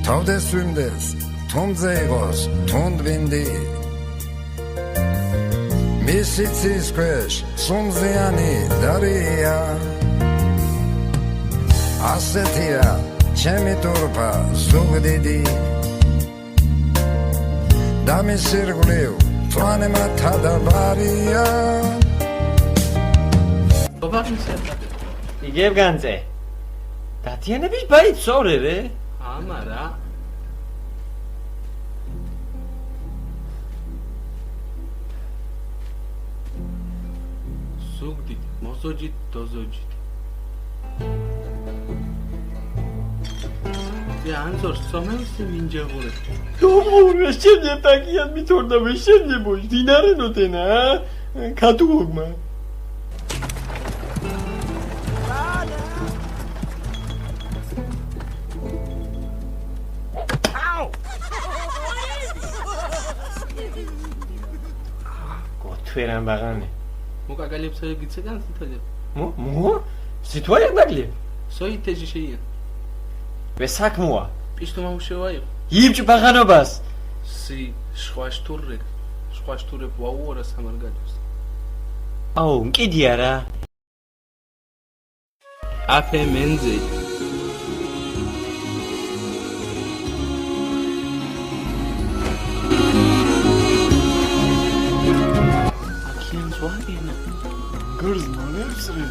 თავდეს ვიმდეს, თუნდზე იყოს, თუნდვინდი მისი ცის ქვეშ, სუნზიანი დარია ასეთია, ჩემი ტურფა, ზუგდიდი და მის ირგვლივ, თვანემა თადაბარია იგებ განძე დათიანების ბაით სორე რე? ამარა ზუგდით, მოზოჯით, დოზოჯით ანზორს სომელსი მინჯაღურე დომურა შენე ტაკიან მithorda მეშენე ბოშ დინარე ნოტენა ქატუოგმა თვერან ბაღანი მოკაგალებს გიცეგან სიტყვები მო სიტყვები მაგლებ სოიტეჟი შეია ვესაკმოა პისტო მაუშევაი იბჭ ბაღანობას სი შვაშტურე ვაუარა სამარგალებს აუ მკიდი არა აფე მენზე Gurz manevs re.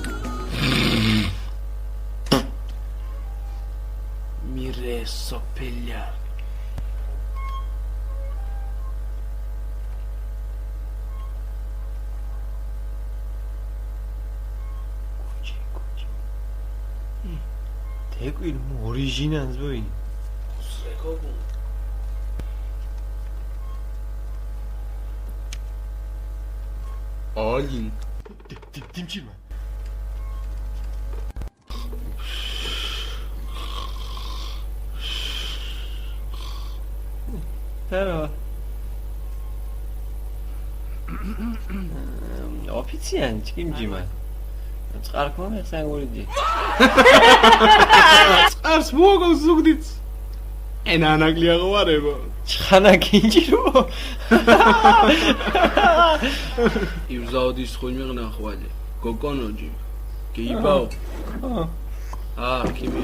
Mire sopelja. Teguir originans boy. Srekobu. Olin. Dimchima. Hello. Ofitsian chimjima. Წყარქმა მეხსანგურიდი. წყარს მოგო ზუგდიც. ენა ანაგლია ღვარებო. ჩხანა კინჭირო. ივზაოდის ხოლმე ნახვალი. გოგონოჯი. გეიბაო. კიმი.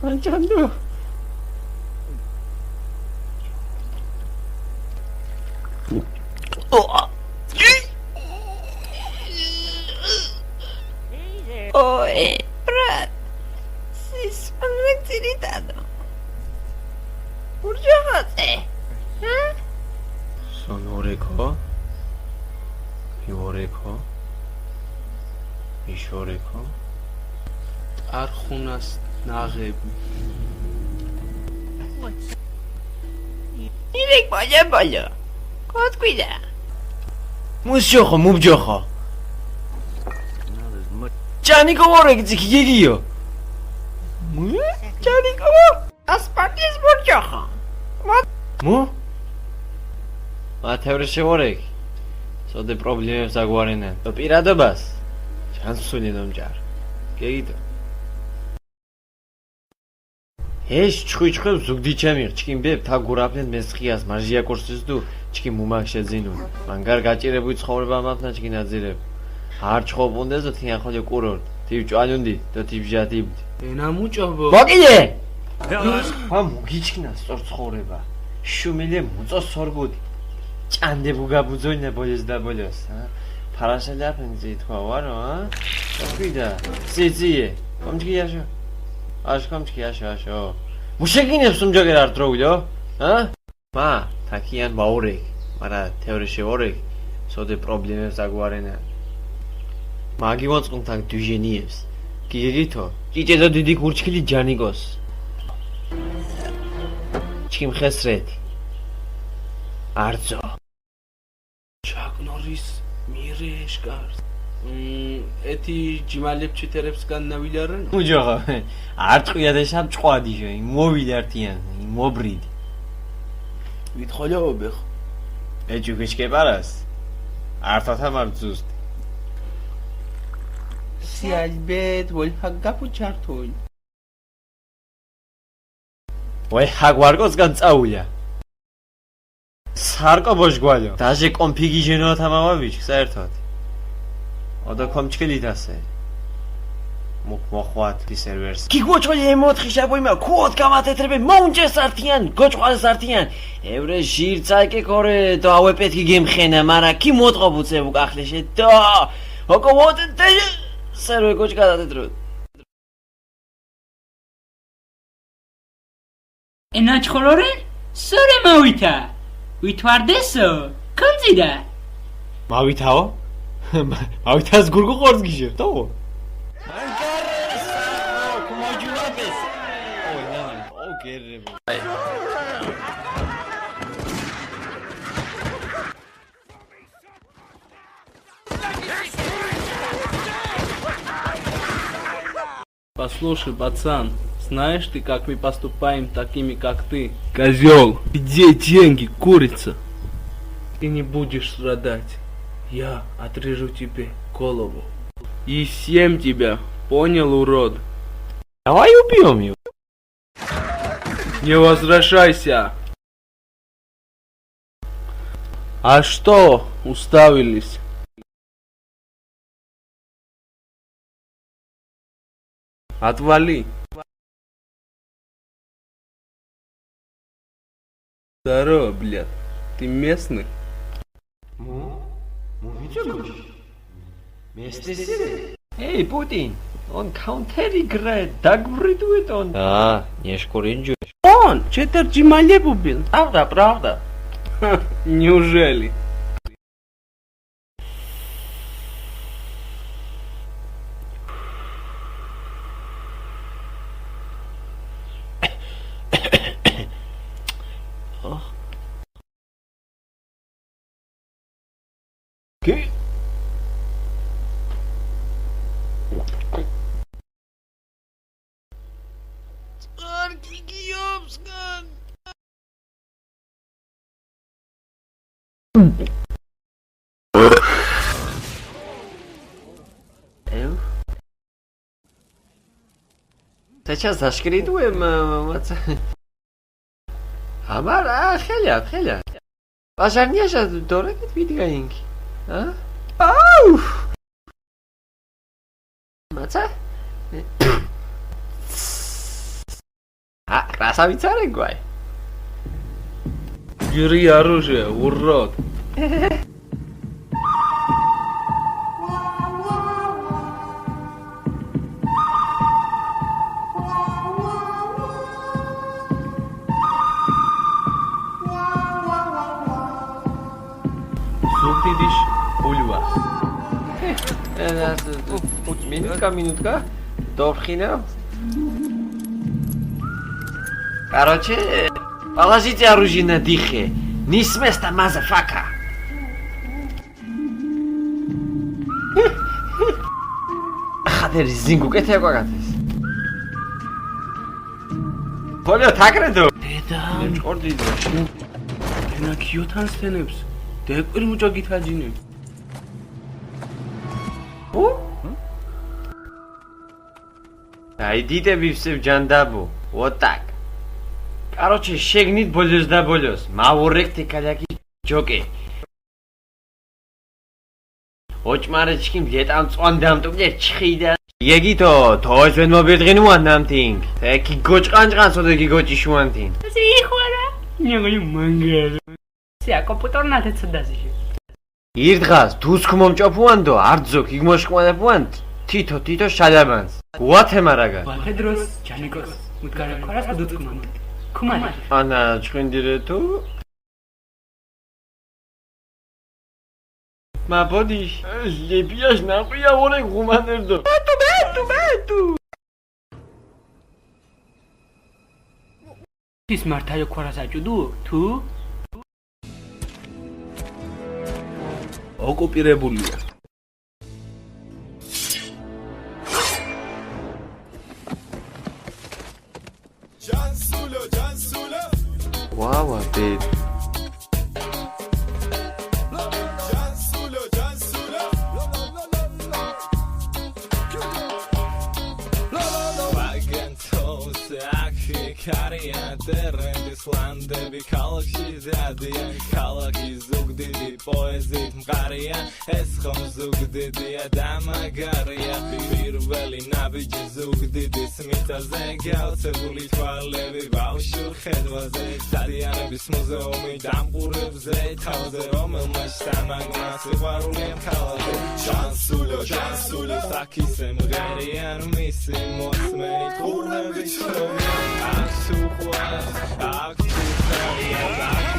კონჩანდო. Oi, brat. Sis, anlektiritado. Urġaħate. Sonoreko. Ioreko. Ishoreko. არხუნას ნაღები. Irek boja. Kot kwida. Musjocho, mubjocho. Janiko orek zikigio. Janiko. Aspartis bojocho. Mu? Matevreshi orek. Sode problemებს აგვარენენ. პირადობას ჩანსული ნომჯარ. გეიდო. ეს ჩხვიჩხებ ზუგდიჩემი ჩკიმბებ თაგურაფნეთ მესხიას მარჟია კურსის თუ ჩკი მუმაკ შეძინუ. მან გარ გაჭირებუი ცხოვრება მათნა ჩკი ნაძირებ. არ ჩხობუნდეზო თიან ხოლე კურორ. თივჭვალუნდი და თივჟატიბდი. ენა მუჭობო. მოკიდე. ა მოგიჩქნა სწორ ცხოვრება. შუმილე მოწოს სორგუდი. ჭანდებუ გაბუძოინა ბოლოს და ბოლოს, ფარაშელა ფენზი თქვა ვარო, ოქიდა. ძიძიე. კომჭიაშო. აშო. მუშეგინებს უმჯაგერ არ დროვილო? მა, თაკიან მაურე. მარა თეორიში ვორე. სოდე პრობლემებს აგვარენა. მაგივანწყუნ თან დიჟენიებს. გიგითო, ჭიჭედო დიდი გურჩქილი ჯანიკოს. ჩიმ ხესრეთ. არძო. ჩაკ ნორის მირეშკარს. ეთი ჯიმალებს ჩითერებსგან ნავიდარენ? უჯოღო. არ წყვია და შამ ჭყვადიჟო, მოვიდართიან, მობრიდი. ვითხოვობ ხო? ეჯუგეშკე პარას. ართათა მარძუსტი. სიალბეთ ვოლჰაგაფუ ჩართოი. ვაი ჰაგვარკოსგან წაულია. სარკო ბოშგვალო. დაჟე კონფიგი ჟენოა თამავავიჩ საერთოდ. ოდა კომჩკილით ასე. მოხვათ დი სერვერს. გიგოჭოლი ემოთხი შაბოიმა კოდ გამათეთრებე მოუნჯეს ართიან, გოჭყალეს ართიან. ევრე ჟირცაიკე კორე და ავეპეთკი გემხენა, მარა კი მოტყობუცე უკახლეშე და ოკო ვოტე სერვე გოჭკა დადრო. ენაჩხორორე? სორე მავითა. ვითვარდესო? კონძიდა. მავითაო? მავითას გურგუ ყორს გიჟე, თო? Послушай, пацан, знаешь ты, как мы поступаем такими, как ты? Козел, где деньги, курица? Ты не будешь страдать. Я отрежу тебе голову. И всем тебя, понял, урод? Давай убьем его. Не возвращайся. А что уставились? Отвали. Здорово, блядь. Ты местный? Эй, Путин, он каунтер-играет, дагвридует он. Да, не шкуринджу. Он, четверть малеб убил. Правда. Неужели? Ки? Сейчас зашкридуем, Амара, хеля. Пожарняша дорого видгаинки. А? Ау! Маца? А, красавица регвай. Бери оружие, урод. Субтидиш ульва. Минутка. Довхина. Короче, положите оружие на дихе. Не с места, мазафака. Хадер зингу кете гогатес. Полё такредо. Деда, Не чорди идешь. ენა კიოთან სტენებს დეკვირ მუჭა გითაჯინებ Ай, дитеби все джандабу. Вот так. Короче, шегнит болёс да болёс. Маворекте каляки джоке. ოჭმარეჩკი ლეტამ წვანდამტო ბლე ჩხიდა იგითო თოჟენ მობედღინუან ნამთინგ ეკი გოჭყანჭყანსო და გიგოჭი შუანთინ სიხარა ნეგოლი მანგალ სია კომპიუტერნად ეცდაზი ირდღას დუსქ მომჭოფუანდო არძო გიგმოშკვანებუანდ თითო შალაბანს უათემარაგა ვახედროს ჯანიკოს მუდგარა ქარას დუცკმან ქუმანი ანა ჩხინდირე თუ Ma bodish, lebiash naqiya vore gumanerdo. ის მართალი ქორას აჭუდუ თუ ოკუპირებულია. Wow, babe. Karija terendis landები ქალაქში ზადიან ქალაქის ზუგდიდი პოეზიით მყარია ეს ხომ ზუგდიდია და მაგარია პირველი ნაბიჯი ზუგდიდის მიწაზე გაოცებული თვალები ბავშვურ ხედვაზე დადიანების მუზეუმი დამყურებზე თავზე რომელმა შთამაგმა სიყვარული მხალად ჯანსულო საკისე მღერიან მისი მოსმენი თურმები შრომიან Suchwas, aktualia,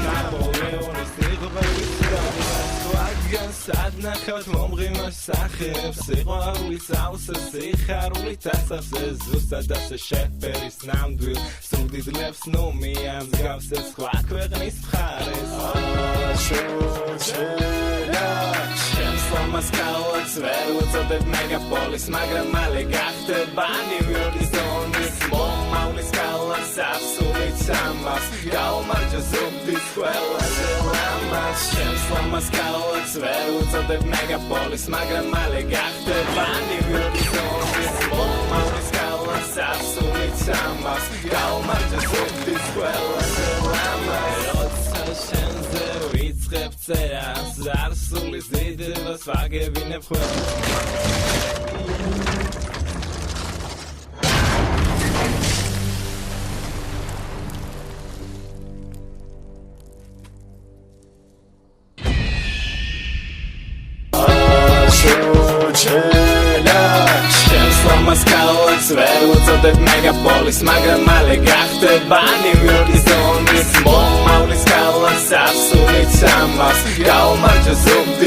Napoleonis, Nigvalis, Sad nachot momrim sachef, Sichwarulis außer Sicharulis tasafs, Zustad sheperis namdvil, Sudid levs nomiam, Gavses chvakvernis pchares. Slama skala, Zverwutzodeb megapolis, Magram male gachte, Bani Yordizonis, Mol skala, Sapsulit samas, Galmarja zubdis, Huela zelamas, Slama skala, Zverwutzodeb megapolis, Magram male gachte, Bani Yordizonis, Mol skala, Sapsulit samas, Galmarja zubdis, Huela zelamas, Rebzera, Zarsulis, Dede, was vagevine Maskala, Zverwutzodeb megapolis, Magram male gachte, Bani Yordizonis, Mol skala, Sapsulit samas, Galmarja zubdi